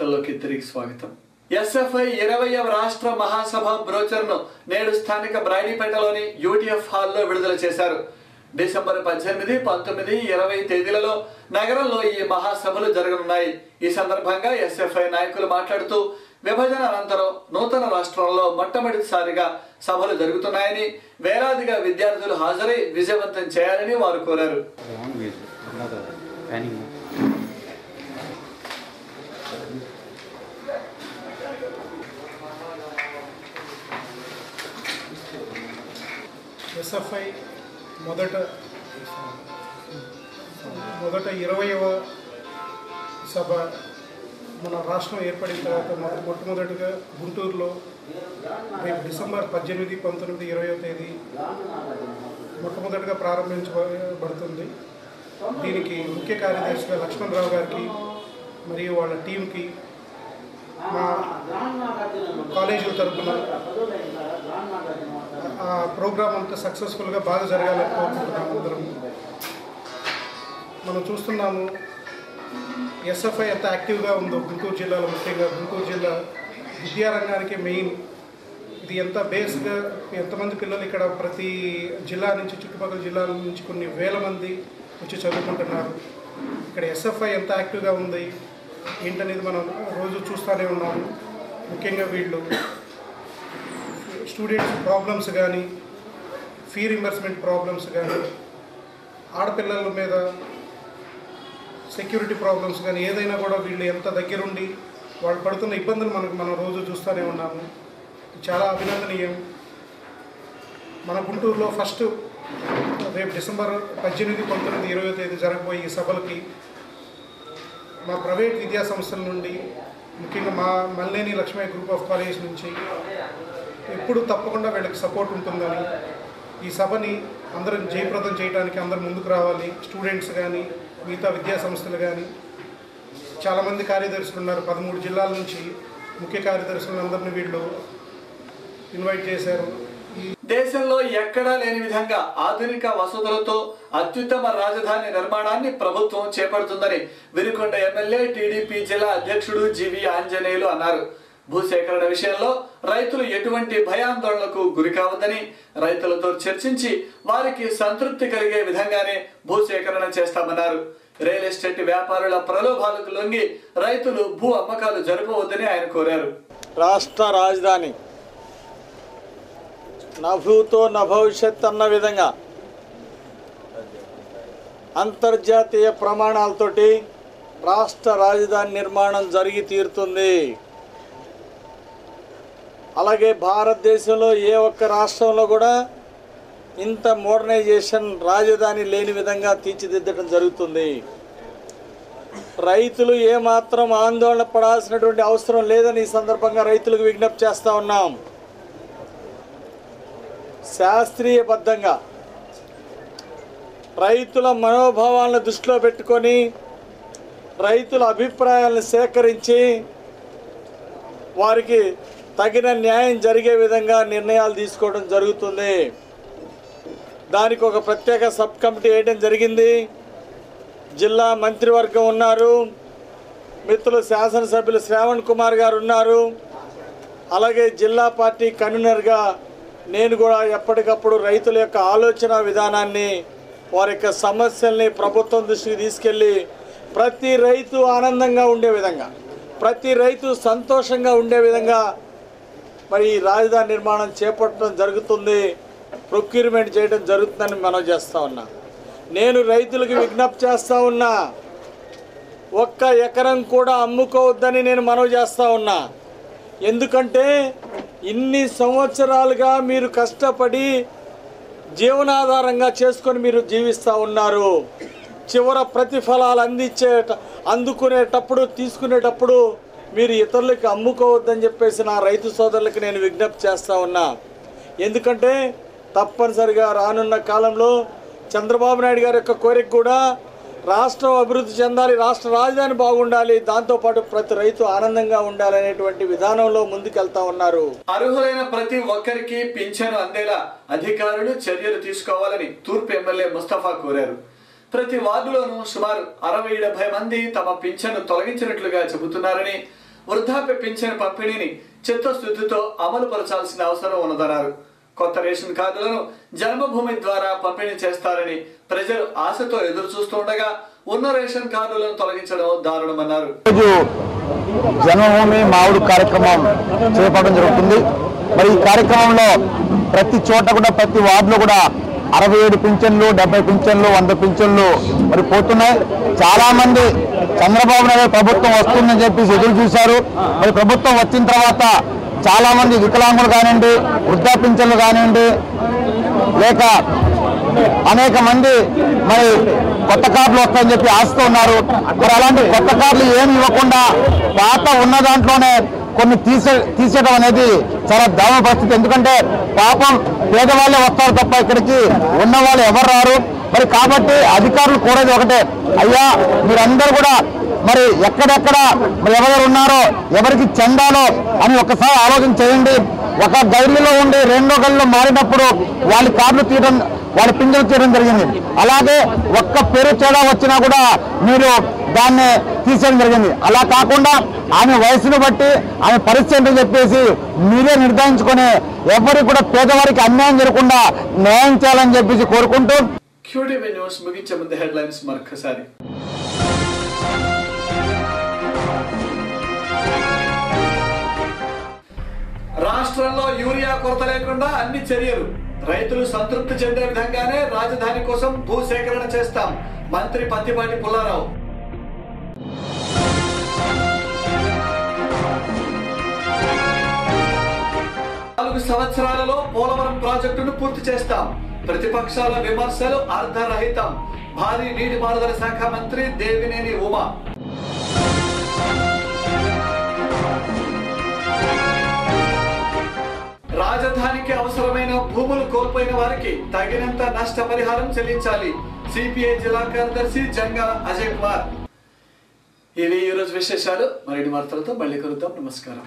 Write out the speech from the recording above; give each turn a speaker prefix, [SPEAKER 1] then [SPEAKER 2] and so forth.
[SPEAKER 1] వార్తల్లోకి తిరిగి స్వాగతం. ఎస్ఎఫ్ఐ 20వ రాష్ట్ర మహాసభ బ్రోచర్ను నేడు స్థానిక బ్రాడీపేటలోని యూటీఎఫ్ హాల్లో విడుదల చేశారు. డిసెంబర్ 18, 19, 20 తేదీలలో నగరంలో ఈ మహాసభలు జరగనున్నాయి. ఈ సందర్భంగా ఎస్ఎఫ్ఐ నాయకులు మాట్లాడుతూ విభజన అనంతరం నూతన రాష్ట్రంలో మొట్టమొదటిసారిగా సభలు జరుగుతున్నాయని, వేలాదిగా విద్యార్థులు హాజరై విజయవంతం చేయాలని వారు కోరారు.
[SPEAKER 2] ఎస్ఎఫ్ఐ మొదట 20వ సభ మన రాష్ట్రం ఏర్పడిన తర్వాత మొట్టమొదటిగా గుంటూరులో రేపు డిసెంబర్ 18, 19, 20వ తేదీ మొట్టమొదటిగా ప్రారంభించబడుతుంది. దీనికి ముఖ్య కార్యదర్శిగా లక్ష్మణరావు గారికి మరియు వాళ్ళ టీంకి మా కాలేజీల తరఫున ఆ ప్రోగ్రామ్ అంతా సక్సెస్ఫుల్గా బాగా జరగాలని కోరుకుంటున్నాము. అందరం మనం చూస్తున్నాము ఎస్ఎఫ్ఐ ఎంత యాక్టివ్గా ఉందో గుంటూరు జిల్లాలో. ముఖ్యంగా గుంటూరు జిల్లా విద్యారంగానికి మెయిన్. ఇది ఎంత బేస్గా ఎంతమంది పిల్లలు ఇక్కడ ప్రతి జిల్లా నుంచి, చుట్టుపక్కల జిల్లాల నుంచి కొన్ని వేల మంది వచ్చి చదువుకుంటున్నారు. ఇక్కడ ఎస్ఎఫ్ఐ ఎంత యాక్టివ్గా ఉంది ఏంటనేది మనం రోజు చూస్తూనే ఉన్నాము. ముఖ్యంగా వీళ్ళు స్టూడెంట్స్ ప్రాబ్లమ్స్ కానీ, ఫీ రింబర్స్మెంట్ ప్రాబ్లమ్స్ కానీ, ఆడపిల్లల మీద సెక్యూరిటీ ప్రాబ్లమ్స్ కానీ ఏదైనా కూడా వీళ్ళు ఎంత దగ్గరుండి వాళ్ళు పడుతున్న ఇబ్బందులు మనం రోజు చూస్తూనే ఉన్నాము. చాలా అభినందనీయం. మన గుంటూరులో ఫస్ట్ రేపు డిసెంబర్ 18, 19, 20వ తేదీ జరగబోయే ఈ సభలకి మా ప్రైవేట్ విద్యా సంస్థల నుండి, ముఖ్యంగా మా Malleni Lakshmaiah group of college నుంచి ఎప్పుడు తప్పకుండా వీళ్ళకి సపోర్ట్ ఉంటుందని, ఈ సభని అందరం జయప్రదం చేయడానికి అందరూ ముందుకు రావాలి. స్టూడెంట్స్ కానీ, మిగతా విద్యా సంస్థలు కానీ, చాలామంది కార్యదర్శులు ఉన్నారు. 13 జిల్లాల నుంచి ముఖ్య కార్యదర్శులందరినీ వీళ్ళు ఇన్వైట్ చేశారు.
[SPEAKER 1] దేశంలో ఎక్కడా లేని విధంగా ఆధునిక వసతులతో అత్యుత్తమ రాజధాని నిర్మాణాన్ని ప్రభుత్వం చేపడుతుందని వినుకొండ ఎమ్మెల్యే టీడీపీ జిల్లా అధ్యక్షుడు జీవి ఆంజనేయులు అన్నారు. భూసేకరణ విషయంలో రైతులు ఎటువంటి భయాందోళనలకు గురి కావద్దని, రైతులతో చర్చించి వారికి సంతృప్తి కలిగే విధంగానే భూసేకరణ చేస్తామన్నారు. రియల్ ఎస్టేట్ వ్యాపారుల ప్రలోభాలకు లొంగి రైతులు భూ అమ్మకాలు జరపవద్దని ఆయన కోరారు.
[SPEAKER 3] రాష్ట్ర రాజధాని నా భూతో నా భవిష్యత్ అన్న విధంగా అంతర్జాతీయ ప్రమాణాలతోటి రాష్ట్ర రాజధాని నిర్మాణం జరిగి తీరుతుంది. అలాగే భారతదేశంలో ఏ ఒక్క రాష్ట్రంలో కూడా ఇంత మోడర్నైజేషన్ రాజధాని లేని విధంగా తీర్చిదిద్దడం జరుగుతుంది. రైతులు ఏమాత్రం ఆందోళన పడాల్సినటువంటి అవసరం లేదని ఈ సందర్భంగా రైతులకు విజ్ఞప్తి చేస్తూ ఉన్నాం. శాస్త్రీయబద్ధంగా రైతుల మనోభావాలను దృష్టిలో పెట్టుకొని రైతుల అభిప్రాయాలను సేకరించి వారికి తగిన న్యాయం జరిగే విధంగా నిర్ణయాలు తీసుకోవడం జరుగుతుంది. దానికి ఒక ప్రత్యేక సబ్ కమిటీ వేయడం జరిగింది. జిల్లా మంత్రివర్గం ఉన్నారు, మిత్రులు శాసనసభ్యులు శ్రావణ్ కుమార్ గారు ఉన్నారు. అలాగే జిల్లా పార్టీ కన్వీనర్గా నేను కూడా ఎప్పటికప్పుడు రైతుల యొక్క ఆలోచన విధానాన్ని, వారి యొక్క సమస్యల్ని ప్రభుత్వం దృష్టికి తీసుకెళ్ళి ప్రతి రైతు ఆనందంగా ఉండే విధంగా, ప్రతి రైతు సంతోషంగా ఉండే విధంగా మరి ఈ రాజధాని నిర్మాణం చేపట్టడం జరుగుతుంది, ప్రొక్యూర్మెంట్ చేయడం జరుగుతుందని మనం చేస్తూ ఉన్నా. నేను రైతులకు విజ్ఞప్తి చేస్తూ ఉన్నా, ఒక్క ఎకరం కూడా అమ్ముకోవద్దని నేను మనవి చేస్తూ ఉన్నా. ఎందుకంటే ఇన్ని సంవత్సరాలుగా మీరు కష్టపడి జీవనాధారంగా చేసుకొని మీరు జీవిస్తూ ఉన్నారు. చివర ప్రతిఫలాలు అందుకునేటప్పుడు, తీసుకునేటప్పుడు మీరు ఇతరులకి అమ్ముకోవద్దని చెప్పేసి నా రైతు సోదరులకి నేను విజ్ఞప్తి చేస్తూ ఉన్నా. ఎందుకంటే తప్పనిసరిగా రానున్న కాలంలో చంద్రబాబు నాయుడు గారి యొక్క కోరిక కూడా రాష్ట్రం అభివృద్ధి చెందాలి, రాష్ట్ర రాజధాని బాగుండాలి, దాంతోపాటు ప్రతి రైతు ఆనందంగా ఉండాలనేటువంటి విధానంలో ముందుకెళ్తా ఉన్నారు.
[SPEAKER 1] అర్హులైన ప్రతి ఒక్కరికి పింఛను అందేలా అధికారులు చర్యలు తీసుకోవాలని తూర్పు ఎమ్మెల్యే ముస్తఫా కోరారు. ప్రతి వార్డులోనూ సుమారు 60-70 మంది తమ పింఛను తొలగించినట్లుగా చెబుతున్నారని, వృద్ధాప్య పింఛన్ పంపిణీని చిత్తశుద్ధితో అమలు పరచాల్సిన అవసరం ఉన్నదన్నారు. కొత్త రేషన్ కార్డులను జన్మభూమి ద్వారా పంపిణీ చేస్తారని ప్రజలు ఆశతో ఎదురు చూస్తుండగా ఉన్న రేషన్ కార్డులను తొలగించడం దారుణమన్నారు.
[SPEAKER 4] జన్మభూమి మావుడు కార్యక్రమం చేపట్టడం జరుగుతుంది. మరి ఈ కార్యక్రమంలో ప్రతి చోట కూడా ప్రతి వార్డులో కూడా 67 పింఛన్లు, 70 పింఛన్లు, 100 పింఛన్లు మరి పోతున్నాయి. చాలా మంది చంద్రబాబు నాయుడు ప్రభుత్వం వస్తుందని చెప్పేసి ఎదురు చూశారు. మరి ప్రభుత్వం వచ్చిన తర్వాత చాలా మంది వికలాంగులు కానివ్వండి, వృద్ధా పింఛన్లు కానివ్వండి, లేక అనేక మంది మరి కొత్త కార్డులు వస్తాయని చెప్పి ఆశతో ఉన్నారు. మరి అలాంటి కొత్త కార్డులు ఏమి ఇవ్వకుండా పాత ఉన్న దాంట్లోనే కొన్ని తీసేయడం అనేది చాలా దారుణ పరిస్థితి. ఎందుకంటే పాపం పేదవాళ్ళే వస్తారు తప్ప ఇక్కడికి ఉన్న వాళ్ళు ఎవరు రారు. మరి కాబట్టి అధికారులు కోరేది ఒకటే, అయ్యా మీరందరూ కూడా మరి ఎక్కడెక్కడ మరి ఎవరు ఉన్నారో ఎవరికి చెందాలో అని ఒకసారి ఆలోచన చేయండి. ఒక గైడ్లో ఉండి రెండో గైడ్లో మారినప్పుడు వాళ్ళ కార్డులు తీయడం, వాళ్ళ పింఛన్లు తీయడం జరిగింది. అలాగే ఒక్క పేరు తేడా వచ్చినా కూడా మీరు దాన్ని తీసేయడం జరిగింది. అలా కాకుండా ఆమె వయసును బట్టి ఆమె పరిస్థితి అని చెప్పేసి మీరే నిర్ధారించుకొని ఎవరికి కూడా పేదవారికి అన్యాయం జరగకుండా న్యాయం చేయాలని చెప్పేసి కోరుకుంటూ
[SPEAKER 1] QTV న్యూస్ ముగించే ముందు హెడ్లైన్స్ మరొకసారి. రాష్ట్రంలో యూరియా కొరత లేకుండా అన్ని చర్యలు, రైతులు సంతృప్తి చెందే విధంగానే రాజధాని కోసం భూసేకరణ చేస్తాం, మంత్రి పత్తిపాటి పుల్లారావు. సంవత్సరాలలో పోలవరం ప్రాజెక్టును పూర్తి చేస్తాం, ప్రతిపక్షాల విమర్శలు అర్ధరహితం, భారీ నీటిపారుదల శాఖ మంత్రి దేవినేని ఉమా. రాజధానికి అవసరమైన భూములు కోల్పోయిన వారికి తగినంత నష్టపరిహారం చెల్లించాలి, సిపిఐ జిల్లా కార్యదర్శి జంగా అజయ్ కుమార్. ఇవి ఈరోజు విశేషాలు. మరిన్ని వార్తలతో మళ్ళీ కలుద్దాం. నమస్కారం.